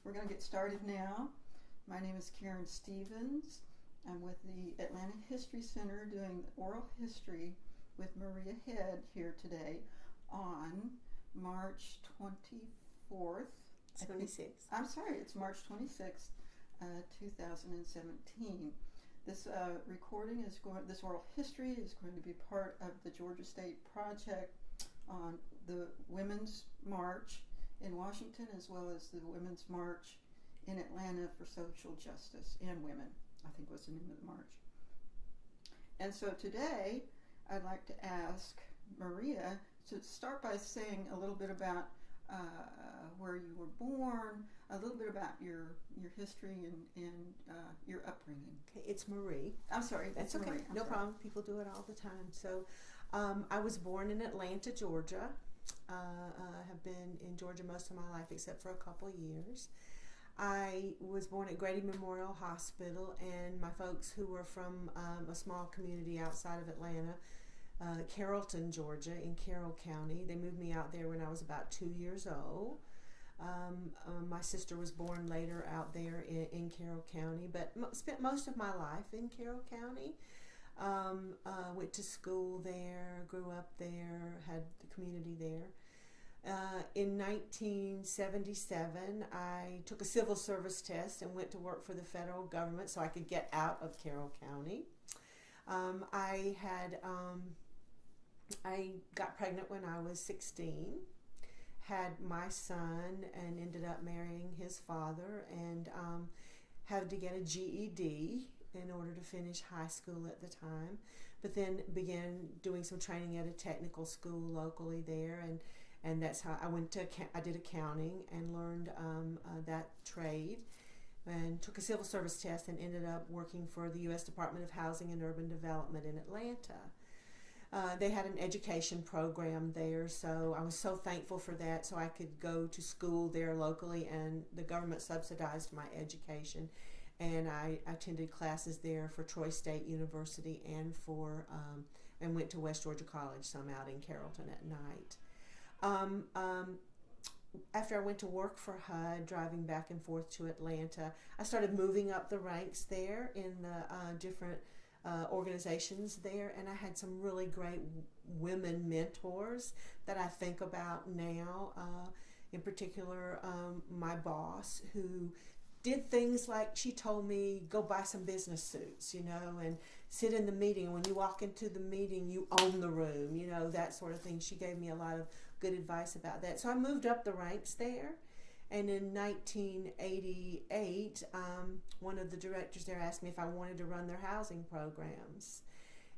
We're going to get started now. My name is Karen Stevens. I'm with the Atlanta History Center doing oral history with Maria Head here today on March 24th. 26th. I'm sorry, it's March 26th, 2017. This recording is this oral history is going to be part of the Georgia State Project on the Women's March in Washington, as well as the Women's March in Atlanta for social justice and women, I think was the name of the march. And so today, I'd like to ask Maria to start by saying a little bit about where you were born, a little bit about your history and your upbringing. Okay, it's Marie. I'm sorry, That's okay. Marie. No problem. People do it all the time. So, I was born in Atlanta, Georgia. Have been in Georgia most of my life, except for a couple years. I was born at Grady Memorial Hospital, and my folks, who were from a small community outside of Atlanta, Carrollton, Georgia, in Carroll County. They moved me out there when I was about 2 years old. My sister was born later out there in Carroll County, but spent most of my life in Carroll County. Went to school there, grew up there, had the community there. In 1977, I took a civil service test and went to work for the federal government so I could get out of Carroll County. I got pregnant when I was 16, had my son, and ended up marrying his father, and had to get a GED in order to finish high school at the time, but then began doing some training at a technical school locally there, and that's how I did accounting and learned that trade, and took a civil service test and ended up working for the U.S. Department of Housing and Urban Development in Atlanta. They had an education program there, so I was so thankful for that, so I could go to school there locally, and the government subsidized my education, and I attended classes there for Troy State University and and went to West Georgia College, some out in Carrollton at night. After I went to work for HUD, driving back and forth to Atlanta, I started moving up the ranks there in the different organizations there, and I had some really great women mentors that I think about now. In particular, my boss, who did things like she told me, go buy some business suits, and sit in the meeting. And when you walk into the meeting, you own the room, that sort of thing. She gave me a lot of good advice about that. So I moved up the ranks there. And in 1988, one of the directors there asked me if I wanted to run their housing programs.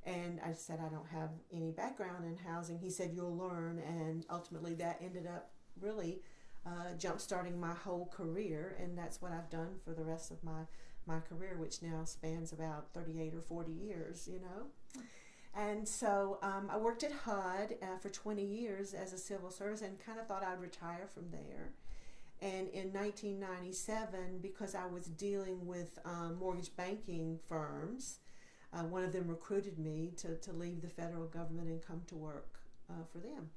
And I said, I don't have any background in housing. He said, you'll learn. And ultimately that ended up really jump-starting my whole career. And that's what I've done for the rest of my career, which now spans about 38 or 40 years, And so I worked at HUD for 20 years as a civil service and kind of thought I'd retire from there. And in 1997, because I was dealing with mortgage banking firms, one of them recruited me to leave the federal government and come to work for them.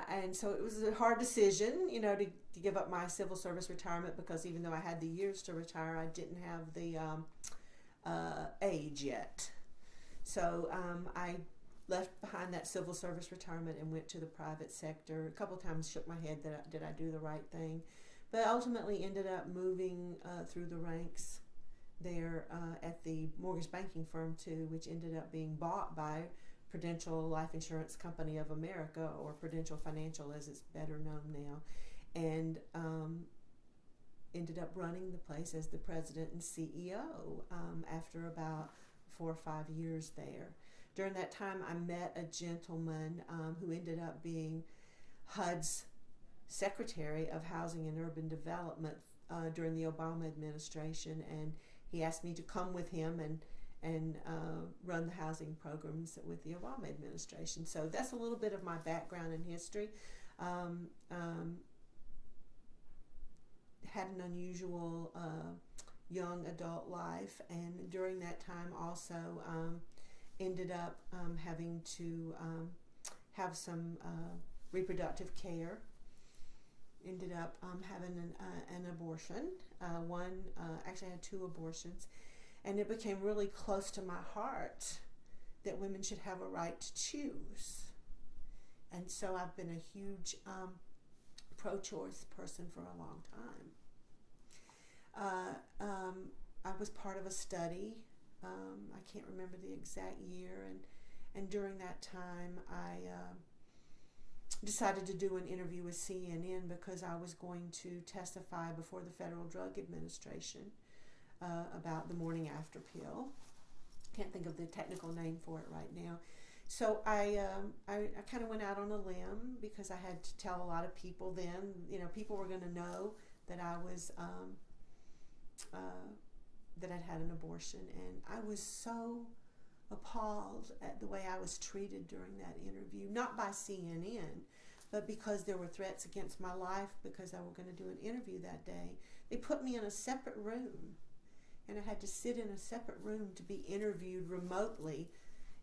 And so it was a hard decision, to give up my civil service retirement, because even though I had the years to retire, I didn't have the age yet. So I left behind that civil service retirement and went to the private sector. A couple times shook my head that did I do the right thing, but ultimately ended up moving through the ranks there at the mortgage banking firm too, which ended up being bought by Prudential Life Insurance Company of America, or Prudential Financial as it's better known now, and ended up running the place as the president and CEO after about 4 or 5 years there. During that time, I met a gentleman who ended up being HUD's Secretary of Housing and Urban Development during the Obama administration, and he asked me to come with him and run the housing programs with the Obama administration. So that's a little bit of my background and history. Had an unusual young adult life, and during that time also ended up having to have some reproductive care ended up having an abortion. Actually, I had 2 abortions, and it became really close to my heart that women should have a right to choose. And so I've been a huge pro-choice person for a long time. I was part of a study. I can't remember the exact year, and during that time, I decided to do an interview with CNN because I was going to testify before the Federal Drug Administration about the morning after pill. Can't think of the technical name for it right now. So I kind of went out on a limb because I had to tell a lot of people then. People were going to know that I was that I'd had an abortion, and I was so appalled at the way I was treated during that interview, not by CNN, but because there were threats against my life because I were going to do an interview that day. They put me in a separate room, and I had to sit in a separate room to be interviewed remotely,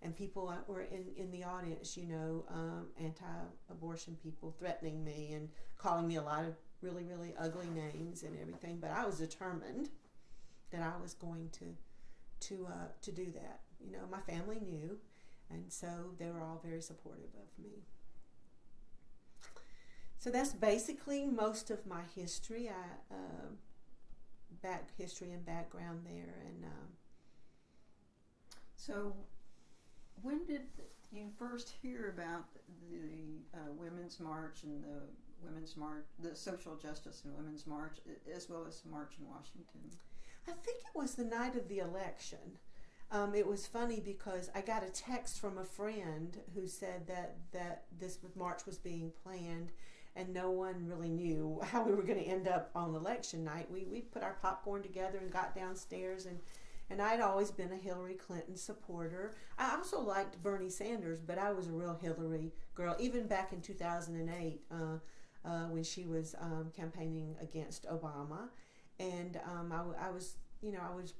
and people were in the audience, anti-abortion people threatening me and calling me a lot of really, really ugly names and everything, but I was determined that I was going to do that. My family knew, and so they were all very supportive of me. So that's basically most of my history. History and background there, and so when did you first hear about the Women's March and the Social Justice and Women's March, as well as the March in Washington? I think it was the night of the election. It was funny because I got a text from a friend who said that this march was being planned, and no one really knew how we were going to end up on election night. We put our popcorn together and got downstairs, and I'd always been a Hillary Clinton supporter. I also liked Bernie Sanders, but I was a real Hillary girl, even back in 2008 when she was campaigning against Obama. And I was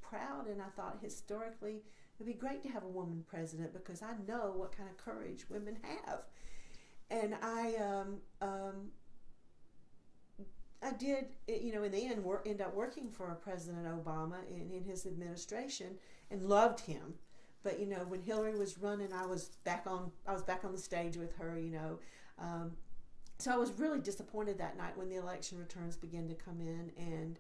proud, and I thought historically it would be great to have a woman president because I know what kind of courage women have. And I did, in the end, end up working for President Obama in his administration, and loved him. But when Hillary was running, I was back on the stage with her. So I was really disappointed that night when the election returns began to come in,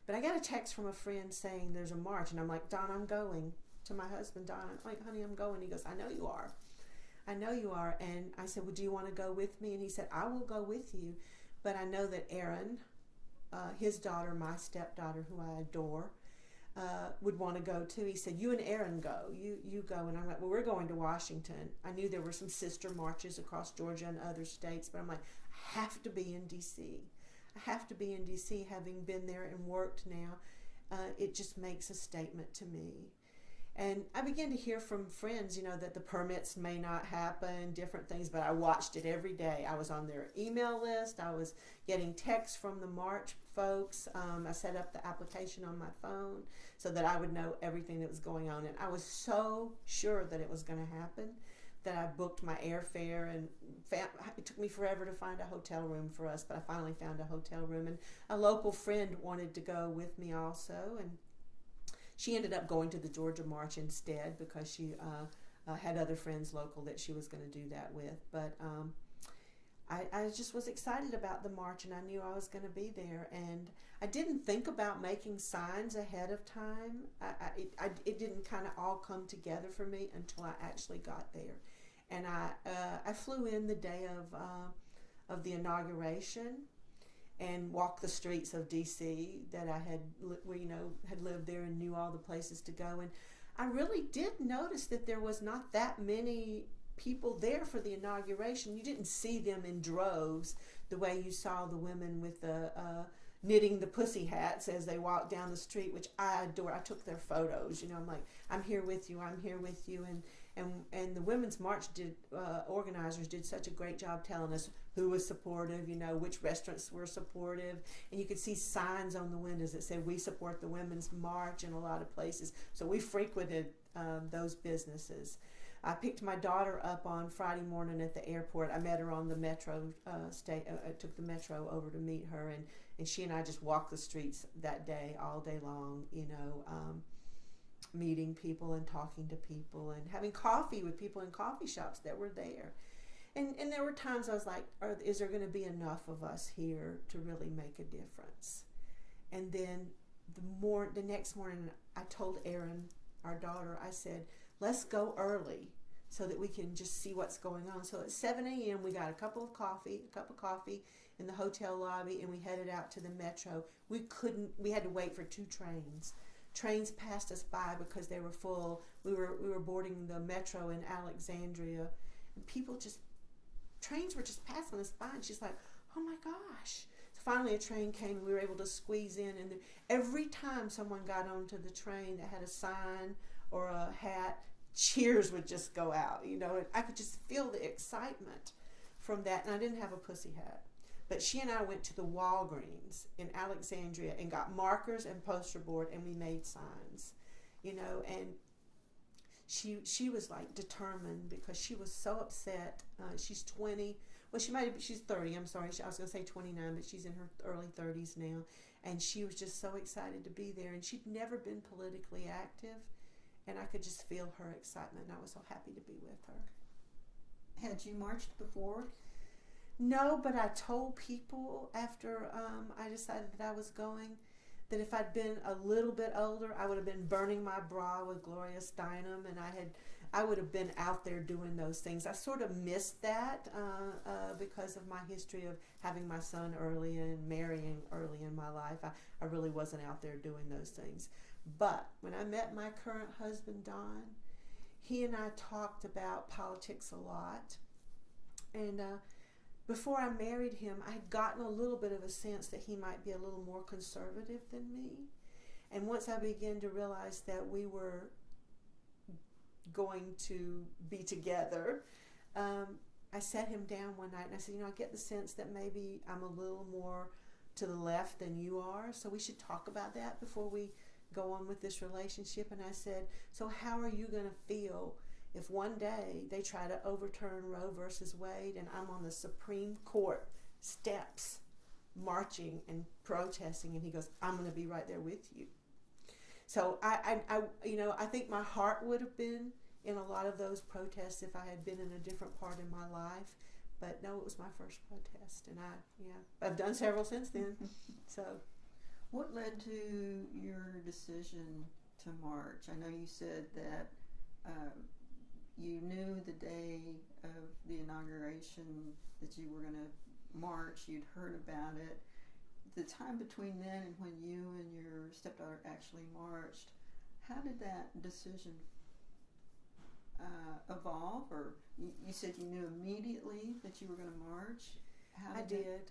but I got a text from a friend saying there's a march, and I'm like, Don, I'm going. To my husband, Don, I'm like, honey, I'm going. He goes, I know you are. And I said, well, do you want to go with me? And he said, I will go with you, but I know that Erin, his daughter, my stepdaughter, who I adore, would want to go too. He said, you and Erin go. You go. And I'm like, well, we're going to Washington. I knew there were some sister marches across Georgia and other states, but I'm like, I have to be in D.C. I have to be in D.C. Having been there and worked now. It just makes a statement to me. And I began to hear from friends, that the permits may not happen, different things, but I watched it every day. I was on their email list. I was getting texts from the March folks. I set up the application on my phone so that I would know everything that was going on. And I was so sure that it was going to happen that I booked my airfare, and it took me forever to find a hotel room for us, but I finally found a hotel room. And a local friend wanted to go with me also, and she ended up going to the Georgia March instead because she had other friends local that she was going to do that with. But I just was excited about the march, and I knew I was going to be there. And I didn't think about making signs ahead of time. It didn't kind of all come together for me until I actually got there. And I flew in the day of the inauguration and walked the streets of D.C. that I had lived there and knew all the places to go. And I really did notice that there was not that many people there for the inauguration. You didn't see them in droves the way you saw the women with the knitting the pussy hats as they walked down the street, which I adore. I took their photos. I'm like, I'm here with you. I'm here with you. And the Women's March organizers did such a great job telling us who was supportive, which restaurants were supportive. And you could see signs on the windows that said, we support the Women's March in a lot of places. So we frequented those businesses. I picked my daughter up on Friday morning at the airport. I met her on the metro I took the metro over to meet her, and she and I just walked the streets that day, all day long, meeting people and talking to people and having coffee with people in coffee shops that were there. And there were times I was like, is there going to be enough of us here to really make a difference? And then the next morning, I told Erin, our daughter, I said, let's go early so that we can just see what's going on. So at 7 a.m., we got a cup of coffee in the hotel lobby, and we headed out to the metro. We had to wait for 2 trains. Trains passed us by because they were full. We were boarding the metro in Alexandria, and trains were just passing us by, and she's like, oh my gosh. So finally a train came, and we were able to squeeze in, and every time someone got onto the train that had a sign or a hat, cheers would just go out, and I could just feel the excitement from that. And I didn't have a pussy hat, but she and I went to the Walgreens in Alexandria and got markers and poster board, and we made signs, and she was like determined because she was so upset. She's 20. Well, she's 30. I'm sorry. I was going to say 29, but she's in her early 30s now. And she was just so excited to be there. And she'd never been politically active. And I could just feel her excitement. And I was so happy to be with her. Had you marched before? No, but I told people after I decided that I was going that if I'd been a little bit older, I would have been burning my bra with Gloria Steinem, and I would have been out there doing those things. I sort of missed that because of my history of having my son early and marrying early in my life. I really wasn't out there doing those things. But when I met my current husband, Don, he and I talked about politics a lot. And before I married him, I had gotten a little bit of a sense that he might be a little more conservative than me. And once I began to realize that we were going to be together, I sat him down one night and I said, I get the sense that maybe I'm a little more to the left than you are, so we should talk about that before we go on with this relationship. And I said, so how are you going to feel if one day they try to overturn Roe versus Wade and I'm on the Supreme Court steps marching and protesting? And he goes, I'm going to be right there with you. So I think my heart would have been in a lot of those protests if I had been in a different part in my life. But no, it was my first protest, and I've done several since then. So, what led to your decision to march? I know you said that you knew the day of the inauguration that you were going to march. You'd heard about it. The time between then and when you and your stepdaughter actually marched, how did that decision evolve? Or you said you knew immediately that you were going to march? I did.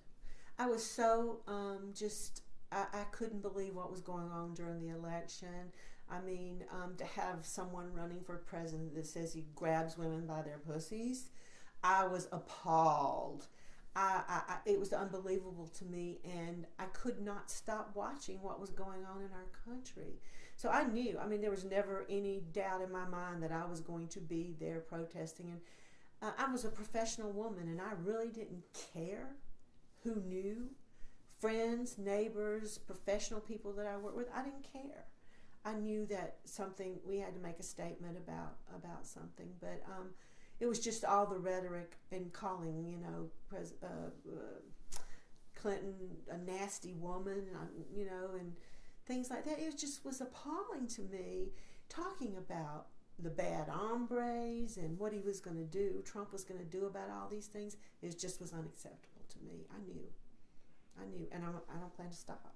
I was so I couldn't believe what was going on during the election. I mean, to have someone running for president that says he grabs women by their pussies, I was appalled. It was unbelievable to me, and I could not stop watching what was going on in our country. So I knew, there was never any doubt in my mind that I was going to be there protesting. And I was a professional woman, and I really didn't care who knew. Friends, neighbors, professional people that I worked with, I didn't care. I knew that we had to make a statement about something. But it was just all the rhetoric and calling, Clinton a nasty woman, and things like that. It just was appalling to me, talking about the bad hombres and what he was going to do, Trump was going to do about all these things. It just was unacceptable to me. I knew, and I don't plan to stop.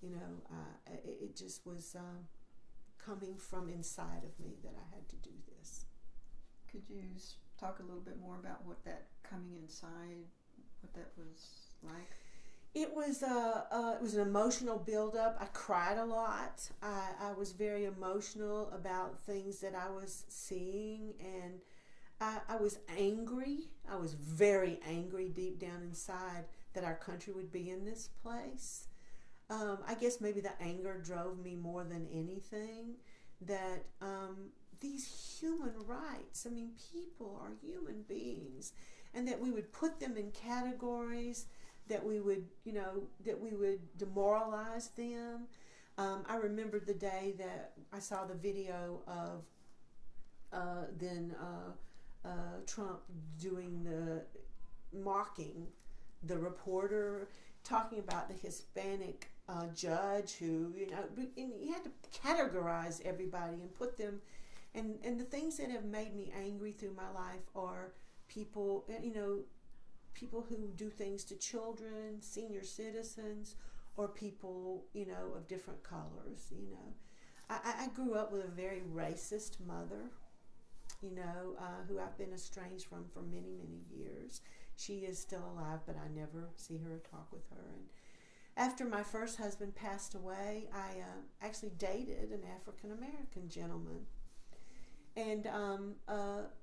It just was coming from inside of me that I had to do this. Could you talk a little bit more about what that coming inside, what that was like? It was an emotional buildup. I cried a lot. I was very emotional about things that I was seeing, and I was angry. I was very angry deep down inside that our country would be in this place. I guess maybe the anger drove me more than anything, that these human rights. I mean, people are human beings, and that we would put them in categories, that we would, that we would demoralize them. I remember the day that I saw the video of Trump doing mocking the reporter, talking about the Hispanic judge who, and he had to categorize everybody and put them, and the things that have made me angry through my life are people, people who do things to children, senior citizens, or people, of different colors, I grew up with a very racist mother, who I've been estranged from for many, many years. She is still alive, but I never see her or talk with her. And after my first husband passed away, I actually dated an African-American gentleman. And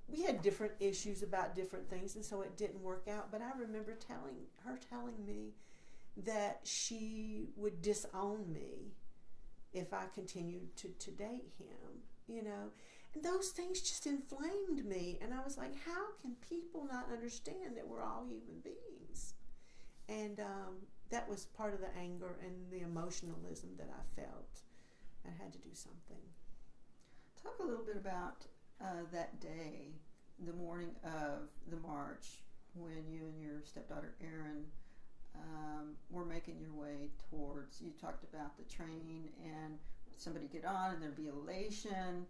we had different issues about different things, and so it didn't work out. But I remember telling me that she would disown me if I continued to date him, And those things just inflamed me. And I was like, how can people not understand that we're all human beings? And that was part of the anger and the emotionalism that I felt. I had to do something. Talk a little bit about that day, the morning of the march, when you and your stepdaughter Erin were making your way towards, you talked about the train and somebody get on and there'd be elation.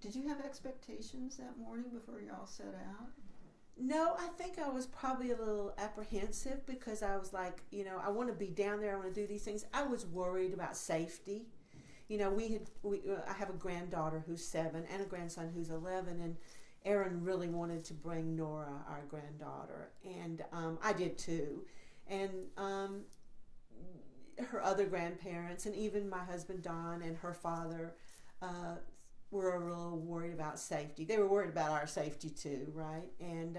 Did you have expectations that morning before you all set out? No, I think I was probably a little apprehensive because I was like, I want to be down there. I want to do these things. I was worried about safety. I have a granddaughter who's 7 and a grandson who's 11, and Erin really wanted to bring Nora, our granddaughter, and I did too. And her other grandparents, and even my husband Don and her father, were a little worried about safety. They were worried about our safety too, right? And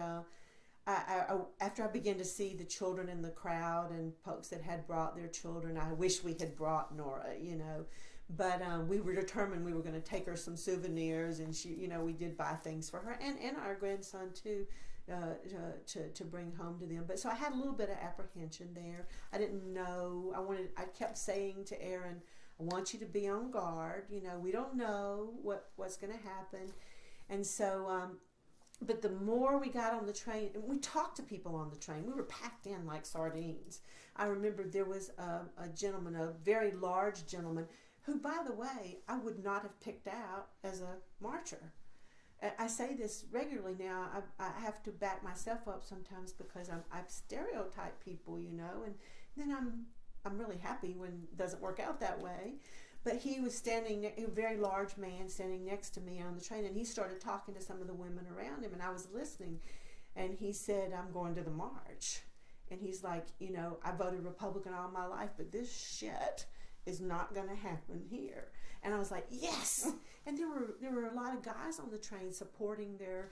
I after I began to see the children in the crowd and folks that had brought their children, I wish we had brought Nora, But we were determined we were going to take her some souvenirs, and she, we did buy things for her and our grandson too, to bring home to them. But so I had a little bit of apprehension there. I didn't know. I kept saying to Erin, I want you to be on guard. We don't know what's going to happen. And so, but the more we got on the train, and we talked to people on the train, we were packed in like sardines. I remember there was a gentleman, a very large gentleman, who, by the way, I would not have picked out as a marcher. I say this regularly now. I have to back myself up sometimes because I stereotype people, and then I'm really happy when it doesn't work out that way. But he was standing, a very large man standing next to me on the train, and he started talking to some of the women around him, and I was listening. And he said, I'm going to the march. And he's like, I voted Republican all my life, but this shit is not going to happen here. And I was like, yes. And there were a lot of guys on the train supporting their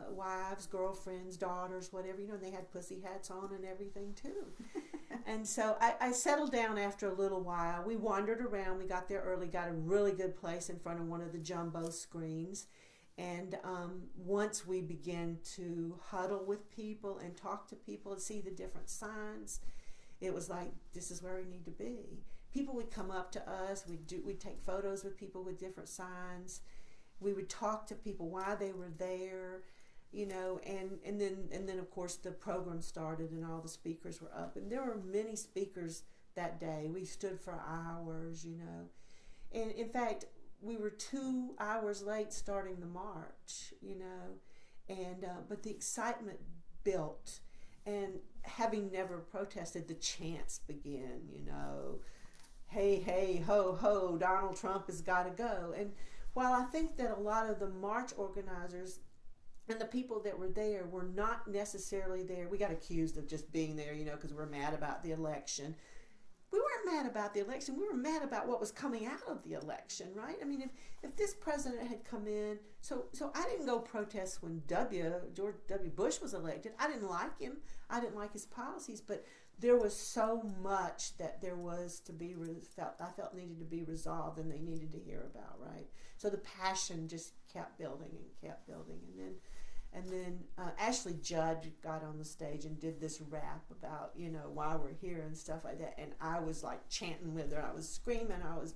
wives, girlfriends, daughters, whatever, and they had pussy hats on and everything too. And so I settled down after a little while. We wandered around. We got there early, got a really good place in front of one of the jumbo screens. And once we began to huddle with people and talk to people and see the different signs, it was like, this is where we need to be. People would come up to us. We'd take photos with people with different signs. We would talk to people why they were there, and then of course the program started and all the speakers were up, and there were many speakers that day. We stood for hours, and in fact we were 2 hours late starting the march, and but the excitement built, and having never protested, the chants began, hey, hey, ho, ho, Donald Trump has got to go. And while I think that a lot of the march organizers and the people that were there were not necessarily there, we got accused of just being there, because we're mad about the election. We weren't mad about the election. We were mad about what was coming out of the election, right? I mean, if this president had come in, so I didn't go protest when George W. Bush was elected. I didn't like him. I didn't like his policies, but there was so much that there was to be I felt needed to be resolved, and they needed to hear about, right? So the passion just kept building and kept building, and then Ashley Judd got on the stage and did this rap about, you know, why we're here and stuff like that, and I was like chanting with her. I was screaming. I was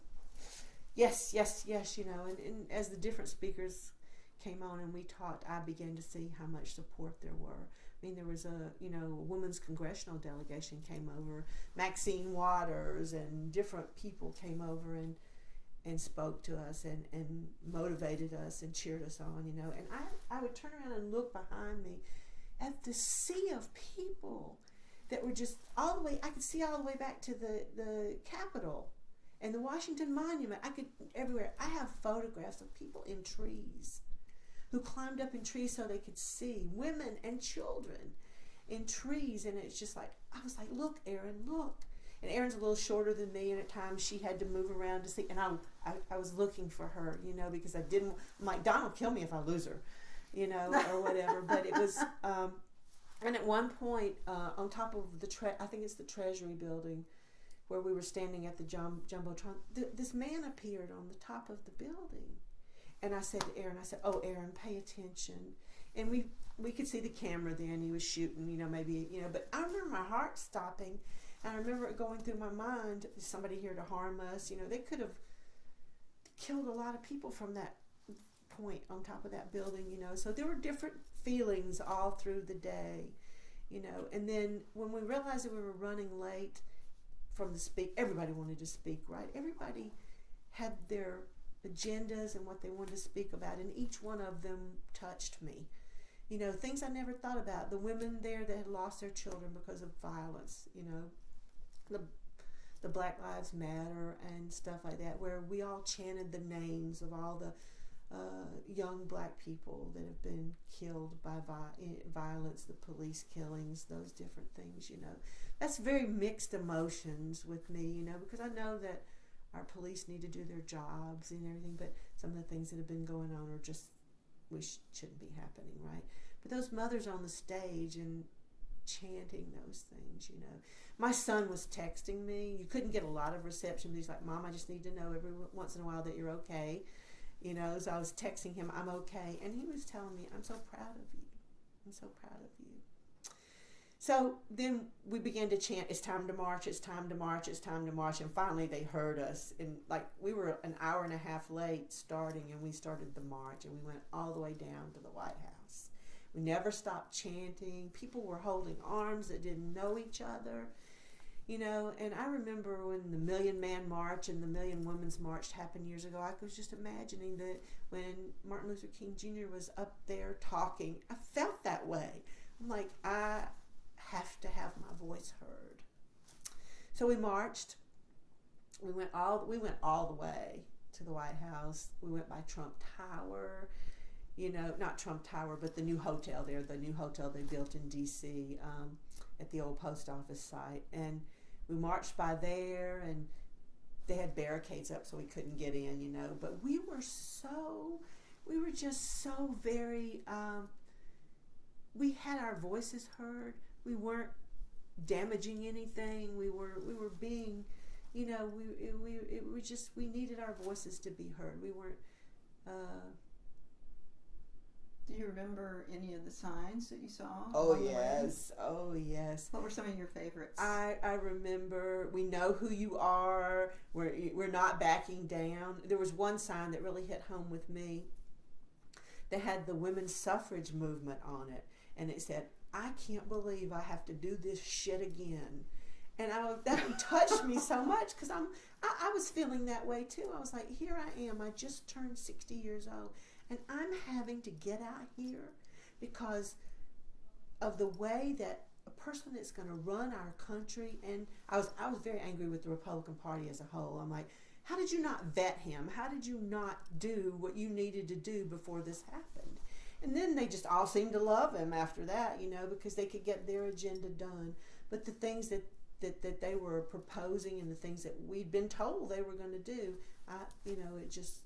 yes, yes, yes, you know, and as the different speakers came on and we talked, I began to see how much support there were. I mean, there was a women's congressional delegation came over, Maxine Waters and different people came over and spoke to us and motivated us and cheered us on, you know. And I would turn around and look behind me at the sea of people that were just all the way, I could see all the way back to the Capitol and the Washington Monument. I could, everywhere. I have photographs of people in trees who climbed up in trees so they could see, women and children in trees. And it's just like, I was like, look, Erin, look. And Erin's a little shorter than me, and at times she had to move around to see. And I was looking for her, you know, because I didn't, I'm like, Don will kill me if I lose her, you know, or whatever. But it was, and at one point, on top of I think it's the Treasury building, where we were standing at the Jumbotron, this man appeared on the top of the building. And I said to Erin, oh, Erin, pay attention. And we could see the camera then. He was shooting, you know, maybe, you know. But I remember my heart stopping. And I remember it going through my mind, is somebody here to harm us? You know, they could have killed a lot of people from that point on top of that building, you know. So there were different feelings all through the day, you know. And then when we realized that we were running late from the everybody wanted to speak, right? Everybody had their agendas and what they wanted to speak about, and each one of them touched me. You know, things I never thought about. The women there that had lost their children because of violence, you know, the Black Lives Matter and stuff like that, where we all chanted the names of all the young black people that have been killed by violence, the police killings, those different things, you know. That's very mixed emotions with me, you know, because I know that our police need to do their jobs and everything, but some of the things that have been going on are just, shouldn't be happening, right? But those mothers on the stage and chanting those things, you know. My son was texting me. You couldn't get a lot of reception, but he's like, Mom, I just need to know every once in a while that you're okay. You know, so I was texting him, I'm okay. And he was telling me, I'm so proud of you. I'm so proud of you. So then we began to chant, it's time to march, it's time to march, it's time to march. And finally they heard us. And like we were an hour and a half late starting, and we started the march, and we went all the way down to the White House. We never stopped chanting. People were holding arms that didn't know each other. You know, and I remember when the Million Man March and the Million Women's March happened years ago, I was just imagining that when Martin Luther King Jr. was up there talking, I felt that way. I'm like, I have to have my voice heard. So we marched. We went all the way to the White House. We went by Trump Tower. You know, not Trump Tower, but the new hotel there, the new hotel they built in D.C. At the old post office site. And we marched by there, and they had barricades up so we couldn't get in, you know. But we were just so very, we had our voices heard. We weren't damaging anything. We were being, you know, we needed our voices to be heard. We weren't, do you remember any of the signs that you saw? Oh yes. Oh yes. What were some of your favorites? I remember, we know who you are. We're not backing down. There was one sign that really hit home with me that had the women's suffrage movement on it, and it said, I can't believe I have to do this shit again. And that touched me so much, because I was feeling that way too. I was like, here I am. I just turned 60 years old. And I'm having to get out here because of the way that a person that's going to run our country, and I was very angry with the Republican Party as a whole. I'm like, how did you not vet him? How did you not do what you needed to do before this happened? And then they just all seemed to love him after that, you know, because they could get their agenda done. But the things that they were proposing and the things that we'd been told they were going to do, it just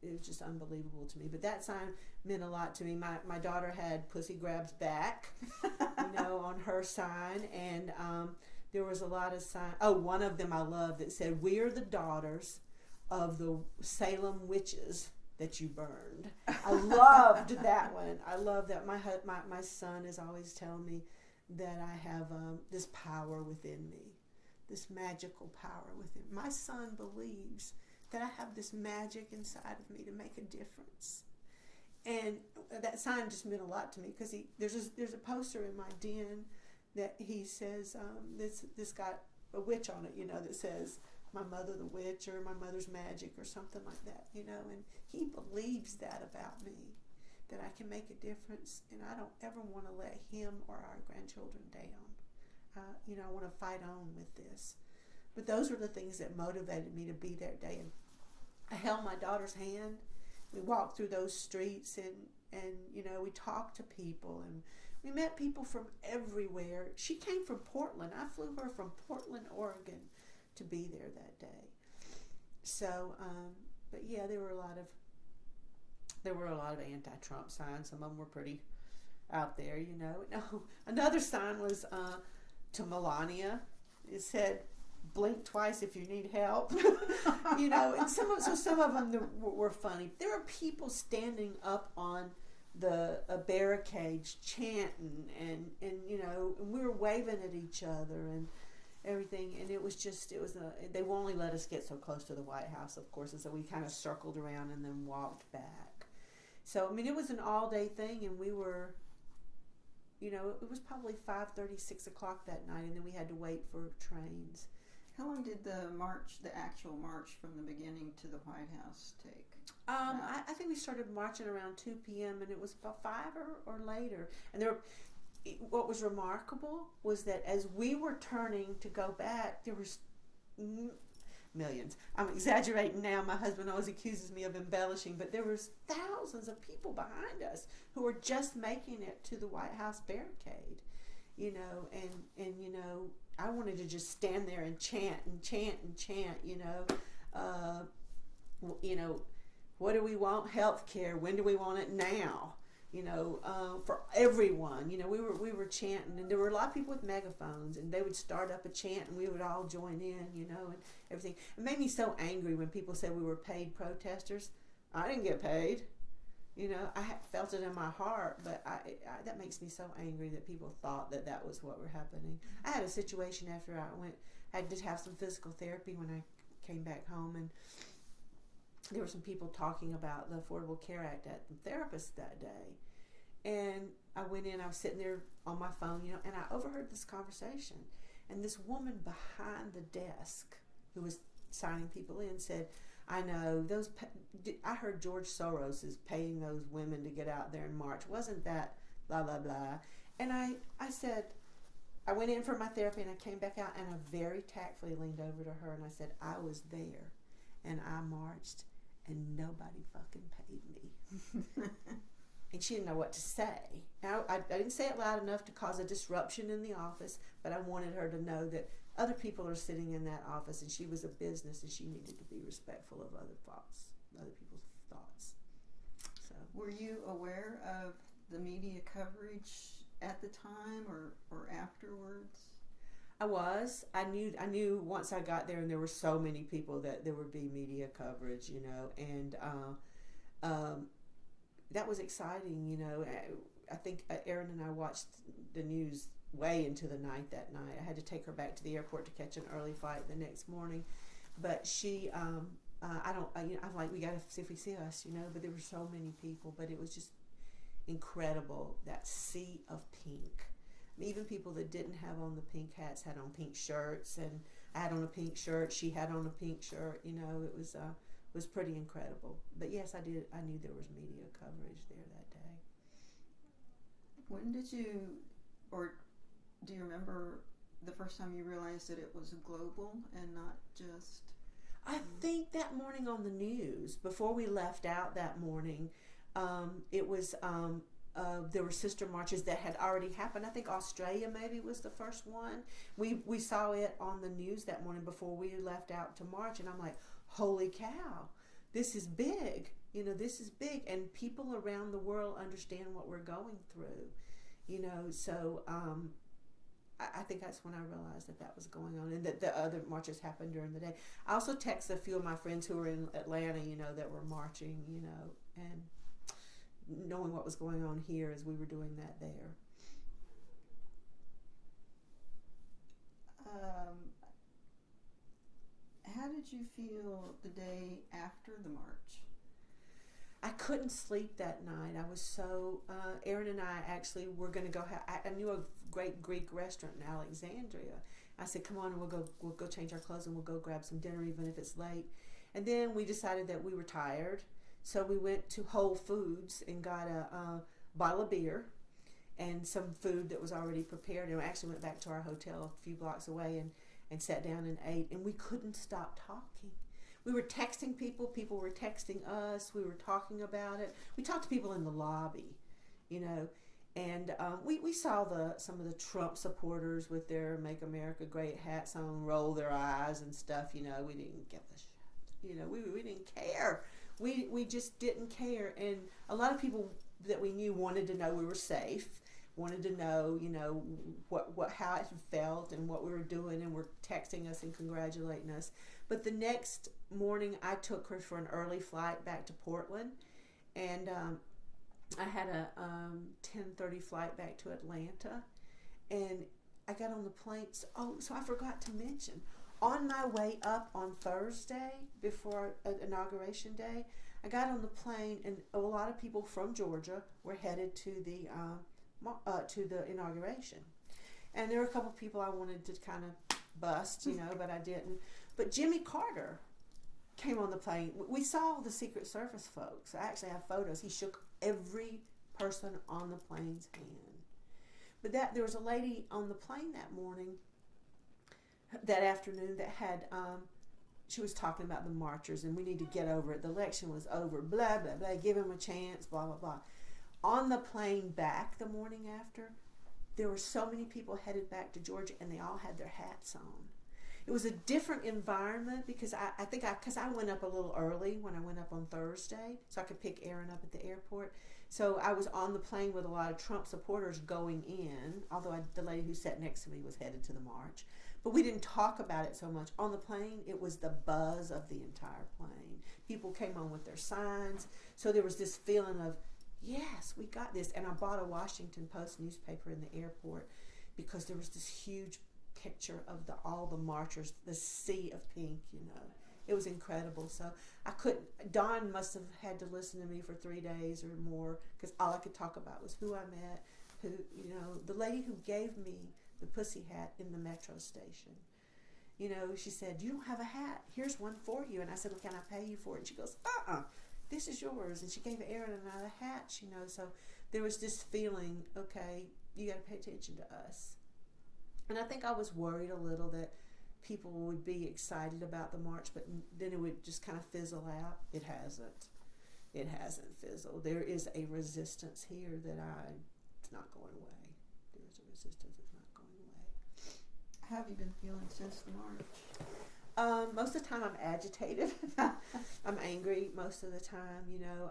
it was just unbelievable to me. But that sign meant a lot to me. My daughter had Pussy Grabs Back, on her sign, and there was a lot of signs. Oh, one of them I loved that said, "We are the daughters of the Salem witches that you burned." I loved that one. I love that. My son is always telling me that I have this power within me, this magical power within. My son believes that I have this magic inside of me to make a difference. And that sign just meant a lot to me because there's a poster in my den that he says this got a witch on it, that says "My mother the witch" or "My mother's magic" or something like that, and he believes that about me, that I can make a difference, and I don't ever want to let him or our grandchildren down. I want to fight on with this. But those were the things that motivated me to be there today. And I held my daughter's hand. We walked through those streets and we talked to people, and we met people from everywhere. She came from Portland. I flew her from Portland, Oregon to be there that day. So, but yeah, there were a lot of anti-Trump signs. Some of them were pretty out there, No, another sign was to Melania. It said, "Blink twice if you need help." And some of them were funny. There were people standing up on the barricades chanting, and we were waving at each other and everything, and they won't only let us get so close to the White House, of course, and so we kind of circled around and then walked back. So it was an all-day thing, and we were, it was probably 5:30, 6 o'clock that night, and then we had to wait for trains. How long did the actual march from the beginning to the White House take? I think we started marching around 2 p.m. and it was about 5 or later. And what was remarkable was that as we were turning to go back, there was millions. I'm exaggerating now. My husband always accuses me of embellishing, but there was thousands of people behind us who were just making it to the White House barricade. And I wanted to just stand there and chant and chant and chant, what do we want? Health care. When do we want it? Now. For everyone. We were chanting, and there were a lot of people with megaphones, and they would start up a chant, and we would all join in, and everything. It made me so angry when people said we were paid protesters. I didn't get paid. I felt it in my heart, but that makes me so angry that people thought that was what were happening. I had a situation after I did have some physical therapy when I came back home, and there were some people talking about the Affordable Care Act at the therapist that day. And I went in, I was sitting there on my phone, and I overheard this conversation. And this woman behind the desk who was signing people in said, "I know, I heard George Soros is paying those women to get out there and march. Wasn't that blah, blah, blah?" And I said, I went in for my therapy and I came back out, and I very tactfully leaned over to her and I said, "I was there and I marched and nobody fucking paid me." And she didn't know what to say. Now, I didn't say it loud enough to cause a disruption in the office, but I wanted her to know that other people are sitting in that office, and she was a business, and she needed to be respectful of other people's thoughts. So, were you aware of the media coverage at the time or afterwards? I was. I knew once I got there, and there were so many people that there would be media coverage, and that was exciting, I think Erin and I watched the news way into the night that night. I had to take her back to the airport to catch an early flight the next morning, but she, I'm like, we got to see if we see us, but there were so many people, but it was just incredible, that sea of pink. Even people that didn't have on the pink hats had on pink shirts, and I had on a pink shirt, she had on a pink shirt, it was pretty incredible. But yes, I knew there was media coverage there that day. When did you, or do you remember the first time you realized that it was global and not just... I think that morning on the news, before we left out that morning, it was... there were sister marches that had already happened. I think Australia maybe was the first one. We saw it on the news that morning before we left out to march, and I'm like, holy cow, this is big. You know, this is big, and people around the world understand what we're going through. You know, so I think that's when I realized that was going on, and that the other marches happened during the day. I also texted a few of my friends who were in Atlanta, you know, that were marching, you know, and knowing what was going on here as we were doing that there. How did you feel the day after the march? I couldn't sleep that night. I was so, Aaron and I actually were going to go, I knew a great Greek restaurant in Alexandria. I said, come on, we'll go change our clothes and we'll go grab some dinner even if it's late. And then we decided that we were tired. So we went to Whole Foods and got a bottle of beer and some food that was already prepared. And we actually went back to our hotel a few blocks away and sat down and ate. And we couldn't stop talking. We were texting people were texting us, we were talking about it. We talked to people in the lobby, you know, and we saw some of the Trump supporters with their Make America Great hats on, roll their eyes and stuff, you know. We didn't give a shit, you know, we didn't care. We just didn't care, and a lot of people that we knew wanted to know we were safe, wanted to know, you know, how it felt and what we were doing, and were texting us and congratulating us. But the next morning, I took her for an early flight back to Portland, and I had a 10:30 flight back to Atlanta, and I got on the plane. So I forgot to mention, on my way up on Thursday before Inauguration Day, I got on the plane, and a lot of people from Georgia were headed to the inauguration, and there were a couple people I wanted to kind of bust, you know, but I didn't. But Jimmy Carter came on the plane. We saw the Secret Service folks. I actually have photos. He shook every person on the plane's hand. But there was a lady on the plane that afternoon that had, she was talking about the marchers, and we need to get over it. The election was over, blah, blah, blah, give him a chance, blah, blah, blah. On the plane back the morning after, there were so many people headed back to Georgia, and they all had their hats on. It was a different environment because I went up a little early when I went up on Thursday, so I could pick Aaron up at the airport. So I was on the plane with a lot of Trump supporters going in, although the lady who sat next to me was headed to the march. But we didn't talk about it so much. On the plane, it was the buzz of the entire plane. People came on with their signs. So there was this feeling of, yes, we got this. And I bought a Washington Post newspaper in the airport because there was this huge picture of all the marchers, the sea of pink, you know. It was incredible. So Dawn must have had to listen to me for 3 days or more because all I could talk about was who I met, the lady who gave me the pussy hat in the metro station. You know, she said, you don't have a hat. Here's one for you. And I said, well, can I pay you for it? And she goes, this is yours. And she gave Aaron another hat, you know. So there was this feeling, okay, you got to pay attention to us. And I think I was worried a little that people would be excited about the march, but then it would just kind of fizzle out. It hasn't. It hasn't fizzled. There is a resistance here it's not going away. There's a resistance that's not going away. How have you been feeling since the march? Most of the time I'm agitated. I'm angry most of the time, you know.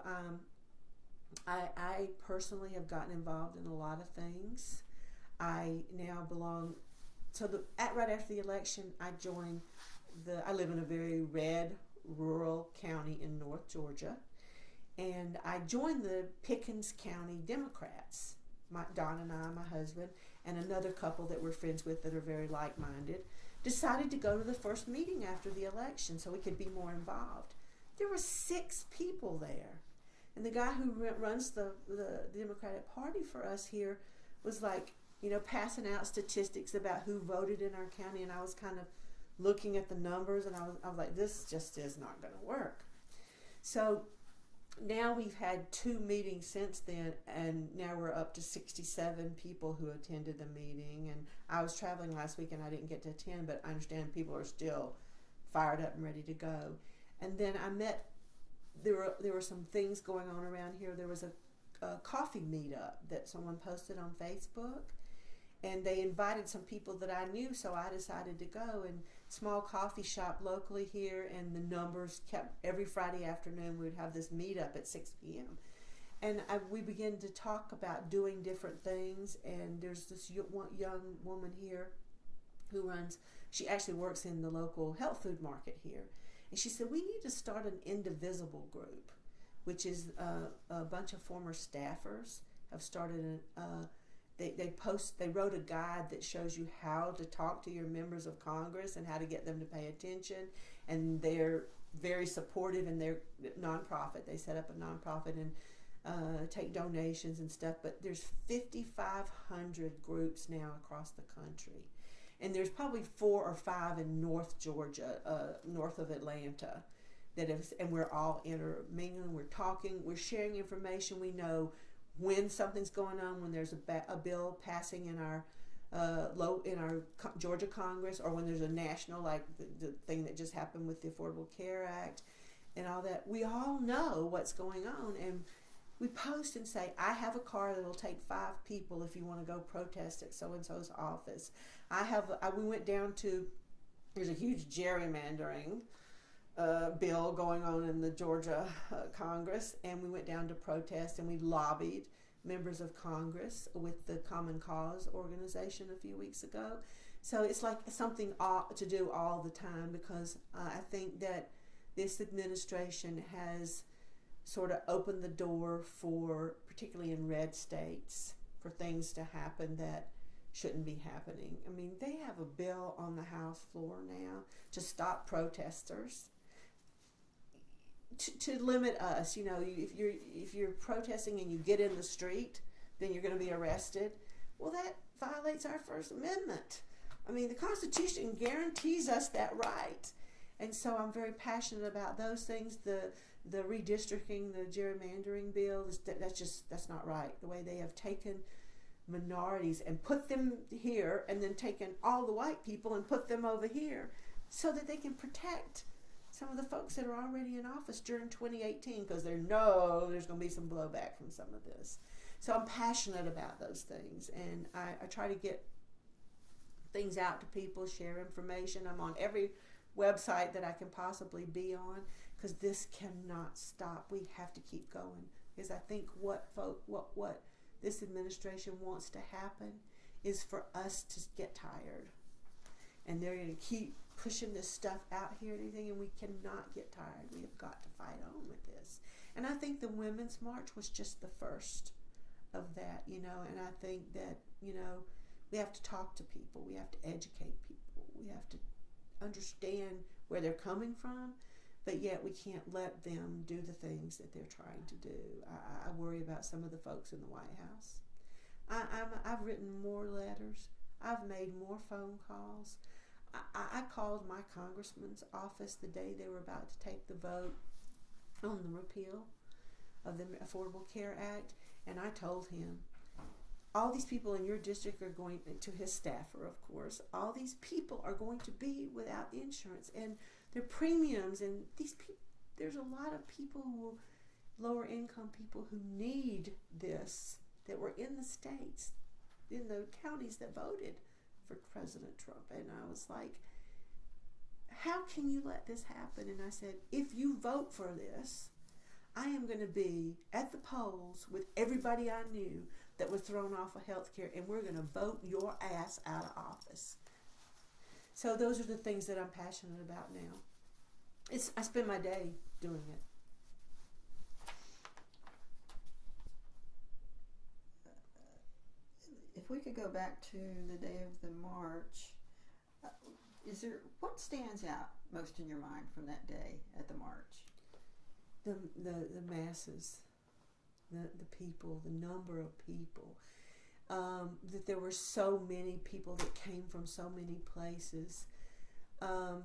I personally have gotten involved in a lot of things. I now belong, right after the election, I live in a very red rural county in North Georgia, and I joined the Pickens County Democrats. Don and I, my husband, and another couple that we're friends with that are very like-minded, decided to go to the first meeting after the election so we could be more involved. There were 6 people there, and the guy who runs the Democratic Party for us here was like, you know, passing out statistics about who voted in our county, and I was kind of looking at the numbers, and I was like, this just is not going to work. So now we've had 2 meetings since then, and now we're up to 67 people who attended the meeting. And I was traveling last week, and I didn't get to attend, but I understand people are still fired up and ready to go. And then I met, there were some things going on around here. There was a coffee meetup that someone posted on Facebook, and they invited some people that I knew, so I decided to go. And small coffee shop locally here, and the numbers kept, every Friday afternoon we would have this meetup at 6 p.m. And we began to talk about doing different things, and there's this young woman here who runs, she actually works in the local health food market here, and she said, we need to start an Indivisible group, which is a bunch of former staffers have started they wrote a guide that shows you how to talk to your members of Congress and how to get them to pay attention, and they're very supportive, and they're nonprofit. They set up a nonprofit and take donations and stuff, but there's 5,500 groups now across the country, and there's probably 4 or 5 in North Georgia, north of Atlanta, and we're all intermingling, we're talking, we're sharing information. We know when something's going on, when there's a bill passing in our Georgia Congress, or when there's a national, like the thing that just happened with the Affordable Care Act and all that. We all know what's going on, and we post and say, I have a car that'll take 5 people if you want to go protest at so-and-so's office. We went down to, there's a huge gerrymandering bill going on in the Georgia Congress, and we went down to protest, and we lobbied members of Congress with the Common Cause organization a few weeks ago. So it's like something to do all the time, because I think that this administration has sort of opened the door for, particularly in red states, for things to happen that shouldn't be happening. I mean, they have a bill on the House floor now to stop protesters, to limit us. You know, if you're protesting and you get in the street, then you're going to be arrested. Well, that violates our First Amendment. I mean, the Constitution guarantees us that right. And so I'm very passionate about those things. The redistricting, the gerrymandering bill, that's not right. The way they have taken minorities and put them here, and then taken all the white people and put them over here, so that they can protect some of the folks that are already in office during 2018, because there's going to be some blowback from some of this. So I'm passionate about those things, and I try to get things out to people, share information. I'm on every website that I can possibly be on, because this cannot stop. We have to keep going, because I think what this administration wants to happen is for us to get tired, and they're going to keep pushing this stuff out here and everything, and we cannot get tired. We have got to fight on with this. And I think the Women's March was just the first of that, you know, and I think that, you know, we have to talk to people. We have to educate people. We have to understand where they're coming from, but yet we can't let them do the things that they're trying to do. I worry about some of the folks in the White House. I've written more letters. I've made more phone calls. I called my congressman's office the day they were about to take the vote on the repeal of the Affordable Care Act, and I told him, all these people in your district are going, to his staffer, of course, all these people are going to be without insurance, and their premiums, and these people, there's a lot of people lower income people who need this, that were in the states, in the counties that voted for President Trump. And I was like, how can you let this happen? And I said, if you vote for this, I am going to be at the polls with everybody I knew that was thrown off of health care, and we're going to vote your ass out of office. So those are the things that I'm passionate about now. I spend my day doing it. If we could go back to the day of the march, what stands out most in your mind from that day at the march? The masses, the people, the number of people, that there were so many people that came from so many places. I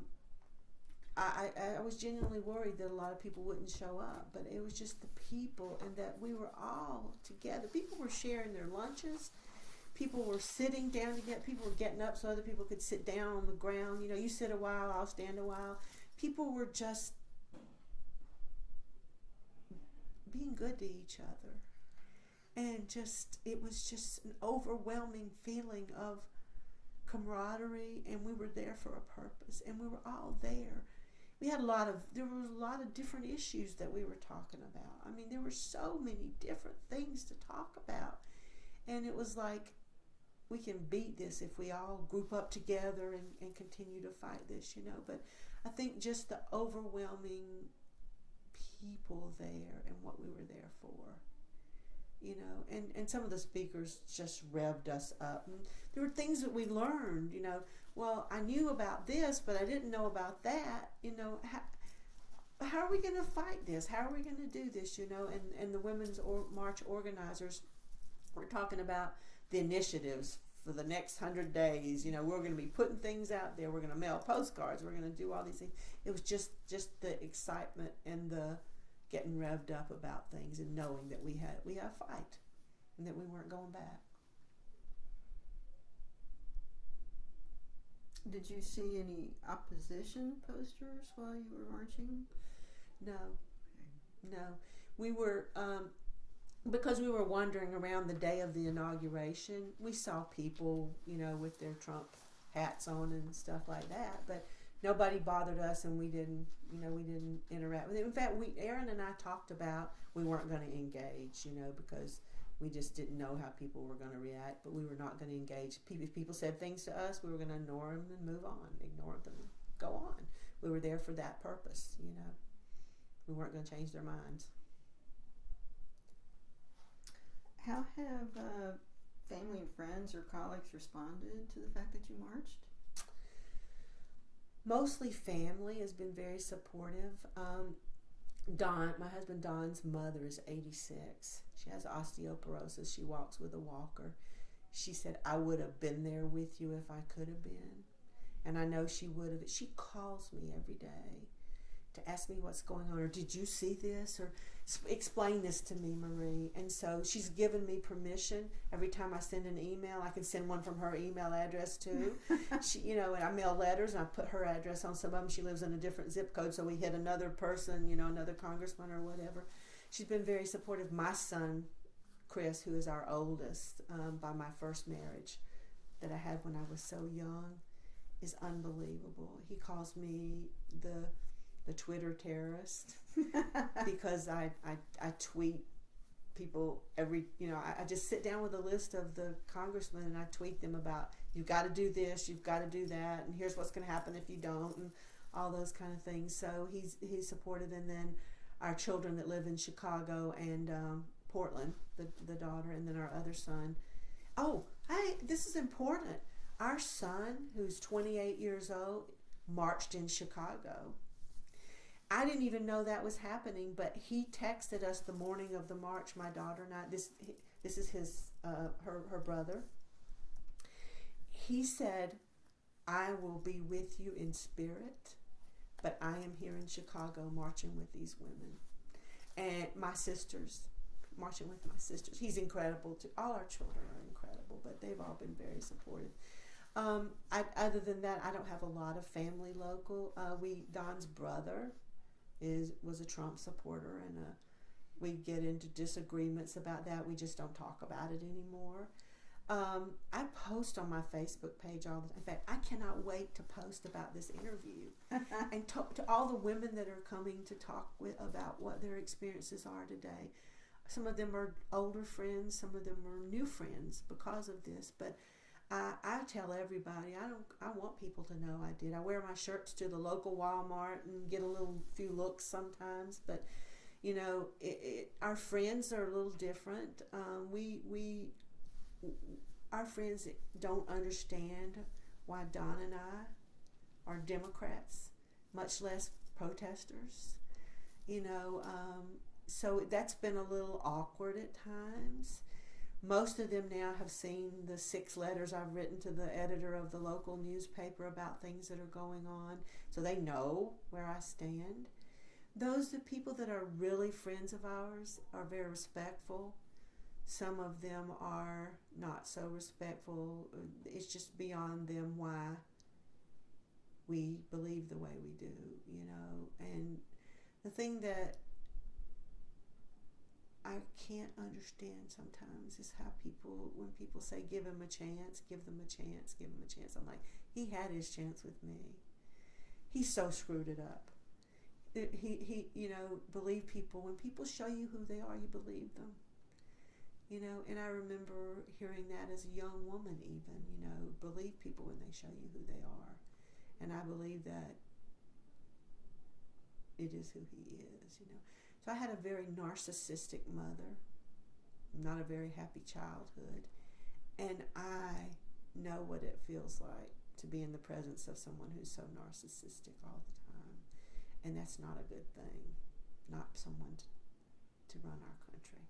was genuinely worried that a lot of people wouldn't show up, but it was just the people, and that we were all together. People were sharing their lunches. People were sitting down together. People were getting up so other people could sit down on the ground. You know, you sit a while, I'll stand a while. People were just being good to each other. And it was just an overwhelming feeling of camaraderie, and we were there for a purpose, and we were all there. There was a lot of different issues that we were talking about. I mean, there were so many different things to talk about, and it was like, we can beat this if we all group up together and continue to fight this, but I think just the overwhelming people there and what we were there for, and some of the speakers just revved us up. And there were things that we learned, well, I knew about this, but I didn't know about that, how are we going to fight this? How are we going to do this, and the Women's March organizers were talking about the initiatives for the next 100 days. We're going to be putting things out there. We're going to mail postcards. We're going to do all these things. It was just the excitement and the getting revved up about things and knowing that we had a fight and that we weren't going back. Did you see any opposition posters while you were marching? No. We were, because we were wandering around the day of the inauguration, we saw people, with their Trump hats on and stuff like that, but nobody bothered us, and we didn't interact with it. In fact, Erin and I talked about we weren't going to engage, because we just didn't know how people were going to react, but we were not going to engage. If people said things to us, we were going to ignore them and move on, ignore them, go on. We were there for that purpose, We weren't going to change their minds. How have family and friends or colleagues responded to the fact that you marched? Mostly family has been very supportive. My husband Don's mother is 86. She has osteoporosis. She walks with a walker. She said, I would have been there with you if I could have been. And I know she would have. She calls me every day to ask me what's going on, or did you see this, or explain this to me, Marie. And so she's given me permission. Every time I send an email, I can send one from her email address too. And I mail letters, and I put her address on some of them. She lives in a different zip code, so we hit another person, another congressman or whatever. She's been very supportive. My son, Chris, who is our oldest by my first marriage that I had when I was so young, is unbelievable. He calls me the Twitter terrorist because I tweet people I just sit down with a list of the congressmen and I tweet them about, you've got to do this, you've got to do that, and here's what's going to happen if you don't, and all those kind of things. So he's supportive. And then our children that live in Chicago and Portland, the daughter, and then our other son. This is important. Our son, who's 28 years old, marched in Chicago. I didn't even know that was happening, but he texted us the morning of the march, my daughter and I. This is his her brother. He said, I will be with you in spirit, but I am here in Chicago marching with these women. And my sisters, marching with my sisters. He's incredible too. All our children are incredible, but they've all been very supportive. Other than that, I don't have a lot of family local. Don's brother was a Trump supporter, and we get into disagreements about that. We just don't talk about it anymore. I post on my Facebook page all the time. In fact, I cannot wait to post about this interview and talk to all the women that are coming to talk about what their experiences are today. Some of them are older friends, some of them are new friends because of this, but I tell everybody, I want people to know I did. I wear my shirts to the local Walmart and get a few looks sometimes, but our friends are a little different. Our friends don't understand why Don and I are Democrats, much less protesters. So that's been a little awkward at times. Most of them now have seen the 6 letters I've written to the editor of the local newspaper about things that are going on, so they know where I stand. The people that are really friends of ours are very respectful. Some of them are not so respectful. It's just beyond them why we believe the way we do, And the thing that I can't understand sometimes is how when people say give him a chance, give them a chance, give him a chance. I'm like, he had his chance with me. He so screwed it up. He believe people. When people show you who they are, you believe them. And I remember hearing that as a young woman even, believe people when they show you who they are. And I believe that it is who he is, So I had a very narcissistic mother, not a very happy childhood, and I know what it feels like to be in the presence of someone who's so narcissistic all the time, and that's not a good thing, not someone to run our country.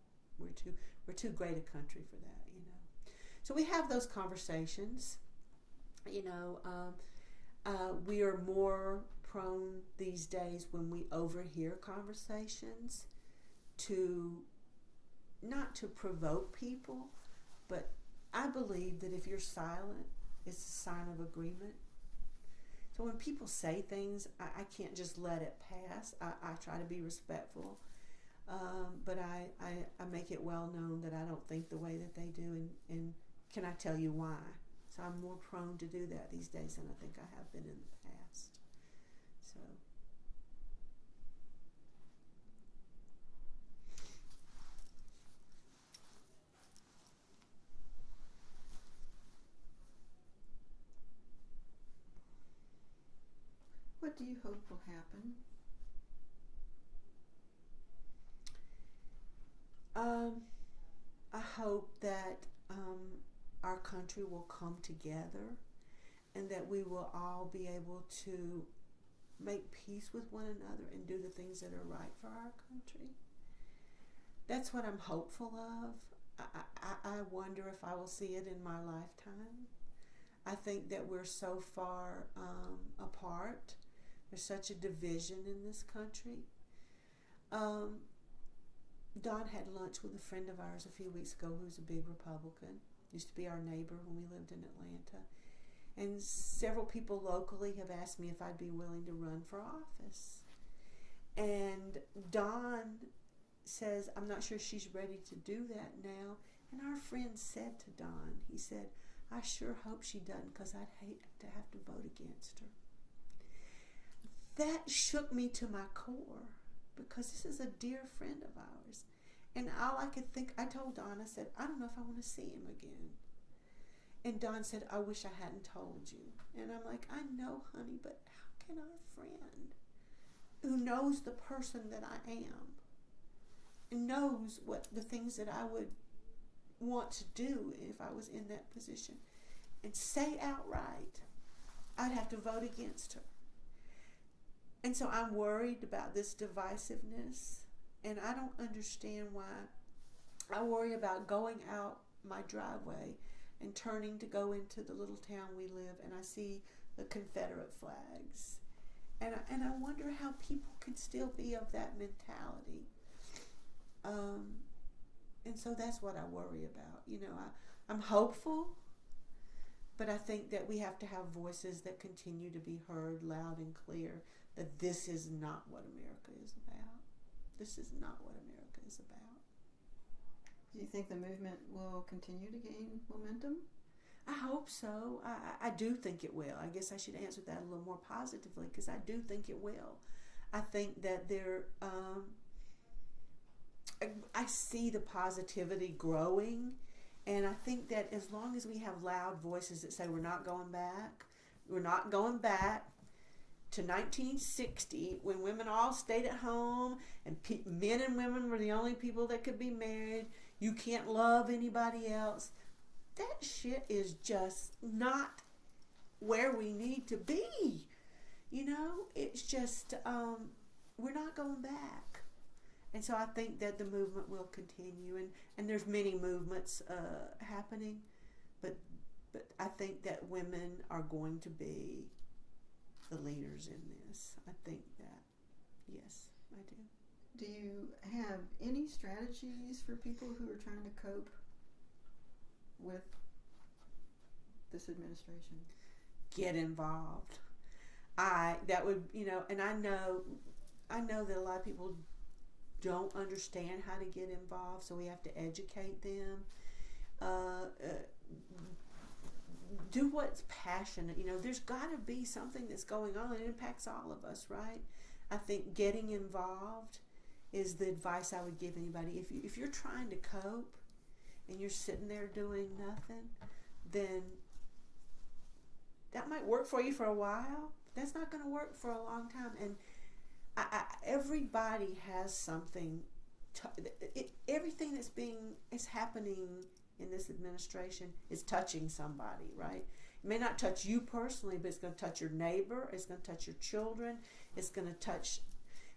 We're too great a country for that, So we have those conversations, we are more prone these days when we overhear conversations not to provoke people, but I believe that if you're silent, it's a sign of agreement. So when people say things, I can't just let it pass. I try to be respectful, but I make it well known that I don't think the way that they do, and can I tell you why? So I'm more prone to do that these days than I think I have been in the past. So. What do you hope will happen? I hope that our country will come together and that we will all be able to make peace with one another and do the things that are right for our country. That's what I'm hopeful of. I wonder if I will see it in my lifetime. I think that we're so far apart. There's such a division in this country. Don had lunch with a friend of ours a few weeks ago who's a big Republican. Used to be our neighbor when we lived in Atlanta. And several people locally have asked me if I'd be willing to run for office. And Don says, I'm not sure she's ready to do that now. And our friend said to Don, he said, I sure hope she doesn't, because I'd hate to have to vote against her. That shook me to my core, because this is a dear friend of ours. And all I could think, I told Don, I said, I don't know if I want to see him again. And Don said, I wish I hadn't told you. And I'm like, I know, honey, but how can our friend who knows the person that I am and knows what the things that I would want to do if I was in that position, and say outright, I'd have to vote against her. And so I'm worried about this divisiveness, and I don't understand why. I worry about going out my driveway and turning to go into the little town we live, and I see the Confederate flags. And I wonder how people can still be of that mentality. And so that's what I worry about. I'm hopeful, but I think that we have to have voices that continue to be heard loud and clear, that this is not what America is about. This is not what America is about. Do you think the movement will continue to gain momentum? I hope so. I do think it will. I guess I should answer that a little more positively, because I do think it will. I think that I see the positivity growing, and I think that as long as we have loud voices that say we're not going back to 1960, when women all stayed at home and men and women were the only people that could be married, you can't love anybody else. That shit is just not where we need to be. It's just, we're not going back. And so I think that the movement will continue, and there's many movements happening, but I think that women are going to be the leaders in this. I think that, yes, I do. Do you have any strategies for people who are trying to cope with this administration? Get involved. And I know that a lot of people don't understand how to get involved, so we have to educate them. Do what's passionate. There's got to be something that's going on that impacts all of us, right? I think getting involved is the advice I would give anybody. If you're trying to cope and you're sitting there doing nothing, then that might work for you for a while. But that's not going to work for a long time. And everybody has something. Everything is happening in this administration is touching somebody, right? It may not touch you personally, but it's going to touch your neighbor. It's going to touch your children. It's going to touch.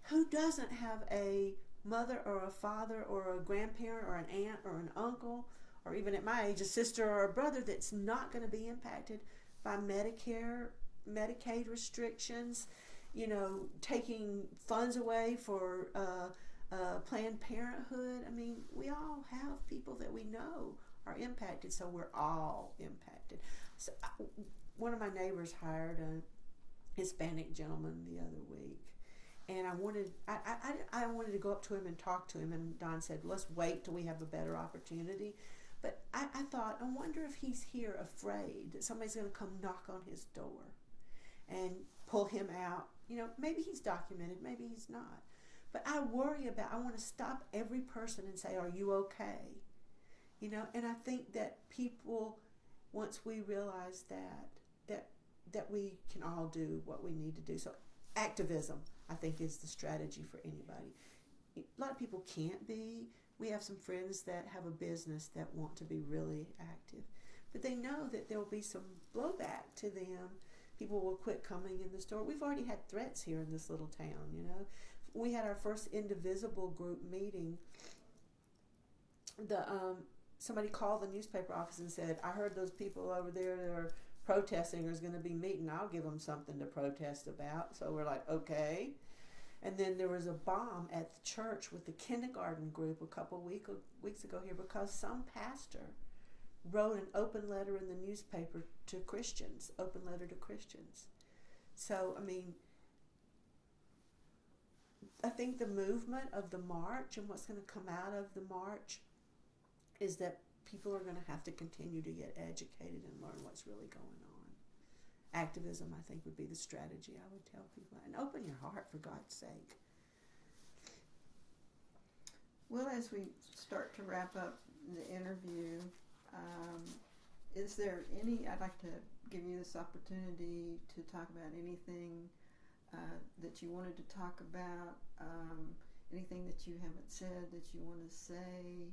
Who doesn't have a mother or a father or a grandparent or an aunt or an uncle, or even at my age, a sister or a brother that's not going to be impacted by Medicare, Medicaid restrictions, taking funds away for Planned Parenthood? I mean, we all have people that we know are impacted, so we're all impacted. So one of my neighbors hired a Hispanic gentleman the other week, and I wanted to go up to him and talk to him, and Don said, let's wait till we have a better opportunity. But I thought, I wonder if he's here afraid that somebody's going to come knock on his door and pull him out. Maybe he's documented, maybe he's not. But I want to stop every person and say, are you okay? And I think that people, once we realize that we can all do what we need to do. So activism, I think, is the strategy for anybody. A lot of people can't be. We have some friends that have a business that want to be really active, but they know that there will be some blowback to them. People will quit coming in the store. We've already had threats here in this little town, We had our first Indivisible group meeting. Somebody called the newspaper office and said, I heard those people over there that are protesting is going to be meeting. I'll give them something to protest about. So we're like, okay. And then there was a bomb at the church with the kindergarten group a couple weeks ago here because some pastor wrote an open letter in the newspaper to Christians, open letter to Christians. So, I think the movement of the march and what's going to come out of the march is that people are going to have to continue to get educated and learn what's really going on. Activism, I think, would be the strategy I would tell people. And open your heart, for God's sake. Well, as we start to wrap up the interview, is there I'd like to give you this opportunity to talk about anything that you wanted to talk about, anything that you haven't said that you want to say,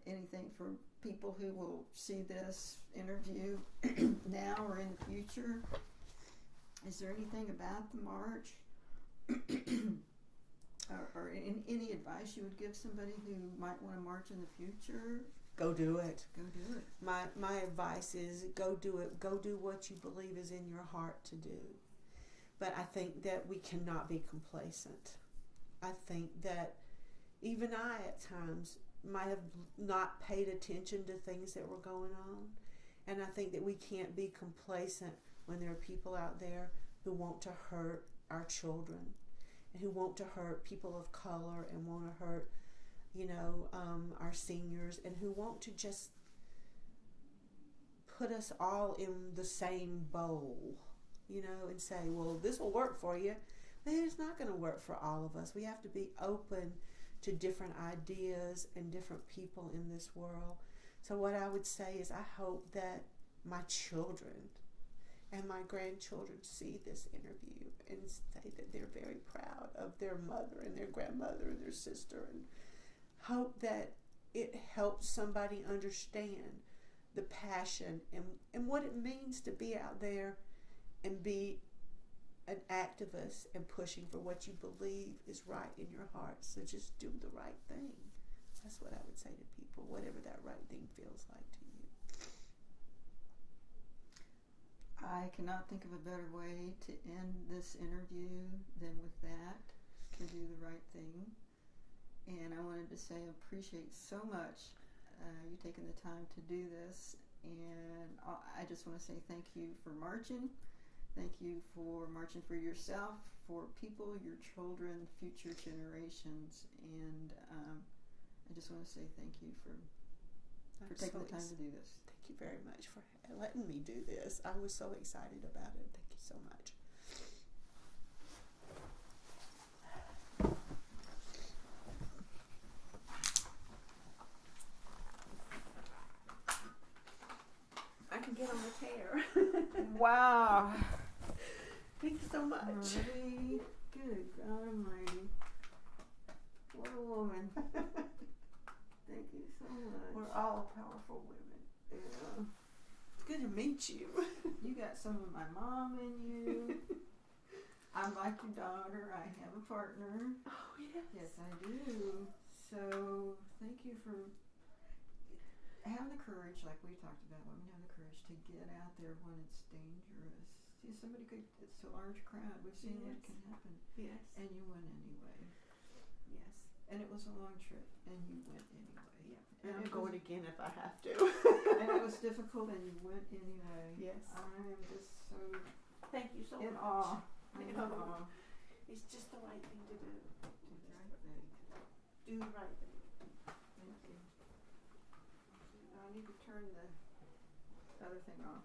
anything for people who will see this interview now or in the future. Is there anything about the march or any advice you would give somebody who might want to march in the future? Go do it. Go do it. My advice is go do it. Go do what you believe is in your heart to do. But I think that we cannot be complacent. I think that even I at times might have not paid attention to things that were going on. And I think that we can't be complacent when there are people out there who want to hurt our children and who want to hurt people of color and want to hurt, our seniors, and who want to just put us all in the same bowl, and say, well, this will work for you. But it's not going to work for all of us. We have to be open to different ideas and different people in this world. So what I would say is I hope that my children and my grandchildren see this interview and say that they're very proud of their mother and their grandmother and their sister, and hope that it helps somebody understand the passion and what it means to be out there and be an activist and pushing for what you believe is right in your heart. So just do the right thing. That's what I would say to people, whatever that right thing feels like to you. I cannot think of a better way to end this interview than with that, to do the right thing. And I wanted to say I appreciate so much you taking the time to do this. And I just want to say thank you for marching. Thank you for marching for yourself, for people, your children, future generations, and I just want to say thank you for taking the time to do this. Thank you very much for letting me do this. I was so excited about it. Thank you so much. I can get on the tear. Wow. Thank you so much. Alrighty. Good God Almighty. What a woman. Thank you so much. We're all powerful women. Yeah. It's good to meet you. You got some of my mom in you. I'm like your daughter. I have a partner. Oh, yes. Yes, I do. So thank you for having the courage, like we talked about, women have the courage to get out there when it's dangerous. See, somebody could, it's a large crowd. We've seen what can happen. Yes. And you went anyway. Yes. And it was a long trip, and you went anyway. Yeah. And I'm it going was, again if I have to. and it was difficult, and you went anyway. Yes. I am just so Thank you so in much. awe. I'm in know. awe. It's just the right thing to do. Do the right thing. Do the right thing. Thank you. Now I need to turn the other thing off.